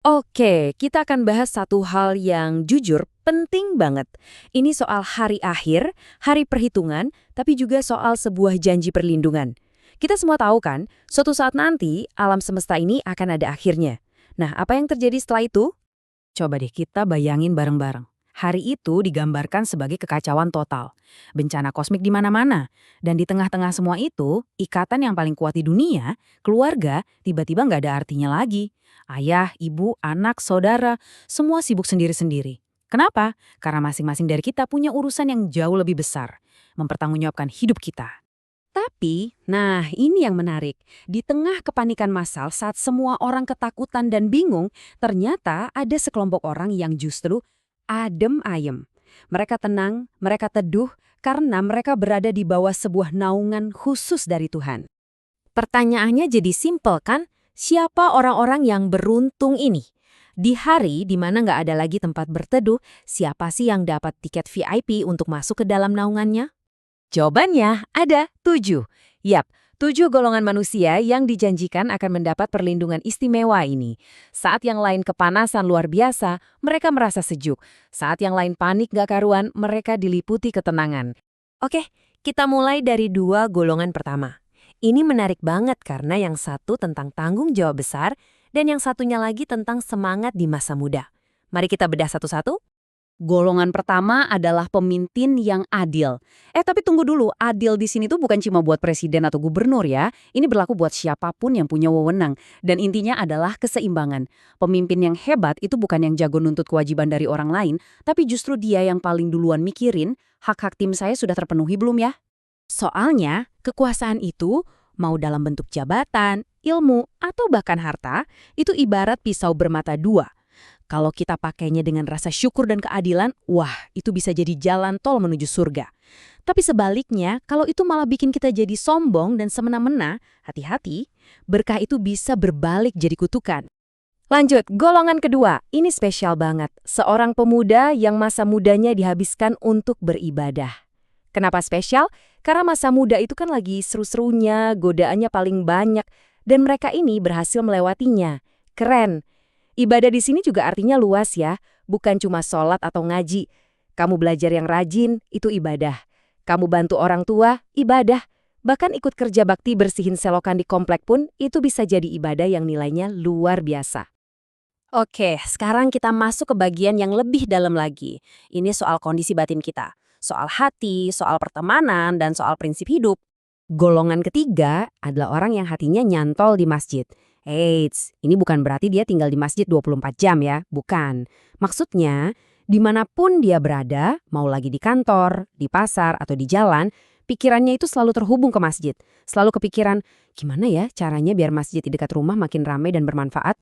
Oke, kita akan bahas satu hal yang jujur penting banget. Ini soal hari akhir, hari perhitungan, tapi juga soal sebuah janji perlindungan. Kita semua tahu kan, suatu saat nanti alam semesta ini akan ada akhirnya. Nah, apa yang terjadi setelah itu? Coba deh kita bayangin bareng-bareng. Hari itu digambarkan sebagai kekacauan total. Bencana kosmik di mana-mana. Dan di tengah-tengah semua itu, ikatan yang paling kuat di dunia, keluarga, tiba-tiba nggak ada artinya lagi. Ayah, ibu, anak, saudara, semua sibuk sendiri-sendiri. Kenapa? Karena masing-masing dari kita punya urusan yang jauh lebih besar. Mempertanggungjawabkan hidup kita. Tapi, nah ini yang menarik. Di tengah kepanikan massal saat semua orang ketakutan dan bingung, ternyata ada sekelompok orang yang justru adem ayem. Mereka tenang, mereka teduh, karena mereka berada di bawah sebuah naungan khusus dari Tuhan. Pertanyaannya jadi simpel kan? Siapa orang-orang yang beruntung ini? Di hari di mana nggak ada lagi tempat berteduh, siapa sih yang dapat tiket VIP untuk masuk ke dalam naungannya? Jawabannya ada 7. Yap, 7 golongan manusia yang dijanjikan akan mendapat perlindungan istimewa ini. Saat yang lain kepanasan luar biasa, mereka merasa sejuk. Saat yang lain panik gak karuan, mereka diliputi ketenangan. Oke, kita mulai dari 2 golongan pertama. Ini menarik banget karena yang satu tentang tanggung jawab besar dan yang satunya lagi tentang semangat di masa muda. Mari kita bedah satu-satu. Golongan pertama adalah pemimpin yang adil. Tapi tunggu dulu, adil di sini tuh bukan cuma buat presiden atau gubernur ya. Ini berlaku buat siapapun yang punya wewenang. Dan intinya adalah keseimbangan. Pemimpin yang hebat itu bukan yang jago nuntut kewajiban dari orang lain, tapi justru dia yang paling duluan mikirin, hak-hak tim saya sudah terpenuhi belum ya? Soalnya, kekuasaan itu, mau dalam bentuk jabatan, ilmu, atau bahkan harta, itu ibarat pisau bermata dua. Kalau kita pakainya dengan rasa syukur dan keadilan, wah, itu bisa jadi jalan tol menuju surga. Tapi sebaliknya, kalau itu malah bikin kita jadi sombong dan semena-mena, hati-hati, berkah itu bisa berbalik jadi kutukan. Lanjut, golongan kedua. Ini spesial banget. Seorang pemuda yang masa mudanya dihabiskan untuk beribadah. Kenapa spesial? Karena masa muda itu kan lagi seru-serunya, godaannya paling banyak, dan mereka ini berhasil melewatinya. Keren. Ibadah di sini juga artinya luas ya, bukan cuma sholat atau ngaji. Kamu belajar yang rajin, itu ibadah. Kamu bantu orang tua, ibadah. Bahkan ikut kerja bakti bersihin selokan di komplek pun, itu bisa jadi ibadah yang nilainya luar biasa. Oke, sekarang kita masuk ke bagian yang lebih dalam lagi. Ini soal kondisi batin kita. Soal hati, soal pertemanan, dan soal prinsip hidup. Golongan ketiga adalah orang yang hatinya nyantol di masjid. Eits, ini bukan berarti dia tinggal di masjid 24 jam ya, bukan. Maksudnya, dimanapun dia berada, mau lagi di kantor, di pasar, atau di jalan, pikirannya itu selalu terhubung ke masjid. Selalu kepikiran, gimana ya caranya biar masjid di dekat rumah makin ramai dan bermanfaat?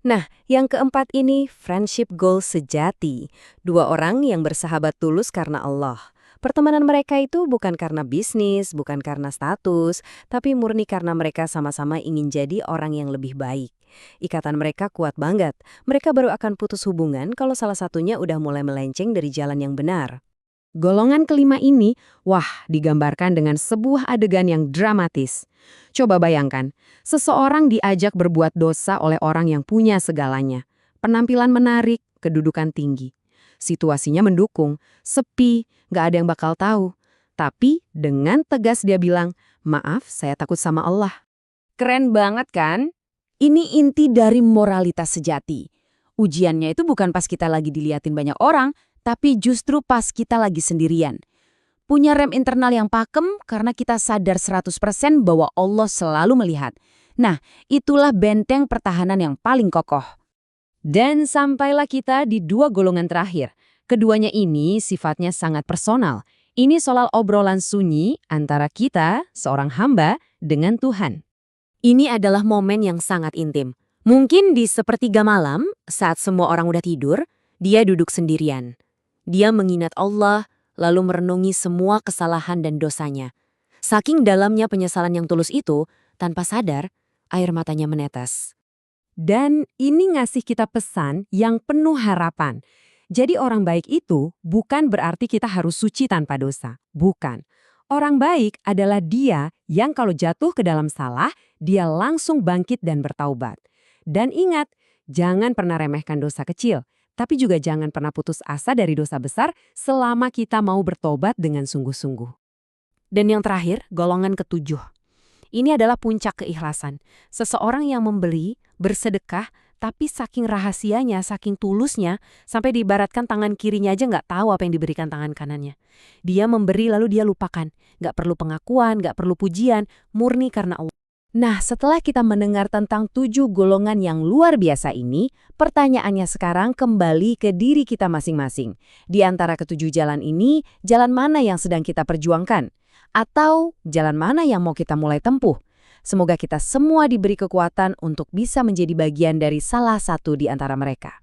Nah, yang keempat ini friendship goal sejati. 2 orang yang bersahabat tulus karena Allah. Pertemanan mereka itu bukan karena bisnis, bukan karena status, tapi murni karena mereka sama-sama ingin jadi orang yang lebih baik. Ikatan mereka kuat banget. Mereka baru akan putus hubungan kalau salah satunya udah mulai melenceng dari jalan yang benar. Golongan kelima ini, wah, digambarkan dengan sebuah adegan yang dramatis. Coba bayangkan, seseorang diajak berbuat dosa oleh orang yang punya segalanya. Penampilan menarik, kedudukan tinggi. Situasinya mendukung, sepi, nggak ada yang bakal tahu. Tapi dengan tegas dia bilang, maaf saya takut sama Allah. Keren banget kan? Ini inti dari moralitas sejati. Ujiannya itu bukan pas kita lagi diliatin banyak orang, tapi justru pas kita lagi sendirian. Punya rem internal yang pakem karena kita sadar 100% bahwa Allah selalu melihat. Nah, itulah benteng pertahanan yang paling kokoh. Dan sampailah kita di 2 golongan terakhir. Keduanya ini sifatnya sangat personal. Ini soal obrolan sunyi antara kita, seorang hamba, dengan Tuhan. Ini adalah momen yang sangat intim. Mungkin di sepertiga malam, saat semua orang udah tidur, dia duduk sendirian. Dia mengingat Allah, lalu merenungi semua kesalahan dan dosanya. Saking dalamnya penyesalan yang tulus itu, tanpa sadar, air matanya menetes. Dan ini ngasih kita pesan yang penuh harapan. Jadi orang baik itu bukan berarti kita harus suci tanpa dosa. Bukan. Orang baik adalah dia yang kalau jatuh ke dalam salah, dia langsung bangkit dan bertaubat. Dan ingat, Jangan pernah remehkan dosa kecil, tapi juga jangan pernah putus asa dari dosa besar selama kita mau bertobat dengan sungguh-sungguh. Dan yang terakhir, golongan ketujuh. Ini adalah puncak keikhlasan. Seseorang yang memberi, bersedekah, tapi saking rahasianya, saking tulusnya, sampai diibaratkan tangan kirinya aja nggak tahu apa yang diberikan tangan kanannya. Dia memberi lalu dia lupakan. Nggak perlu pengakuan, nggak perlu pujian, murni karena Allah. Nah, setelah kita mendengar tentang 7 golongan yang luar biasa ini, pertanyaannya sekarang kembali ke diri kita masing-masing. Di antara ketujuh jalan ini, jalan mana yang sedang kita perjuangkan? Atau jalan mana yang mau kita mulai tempuh? Semoga kita semua diberi kekuatan untuk bisa menjadi bagian dari salah satu di antara mereka.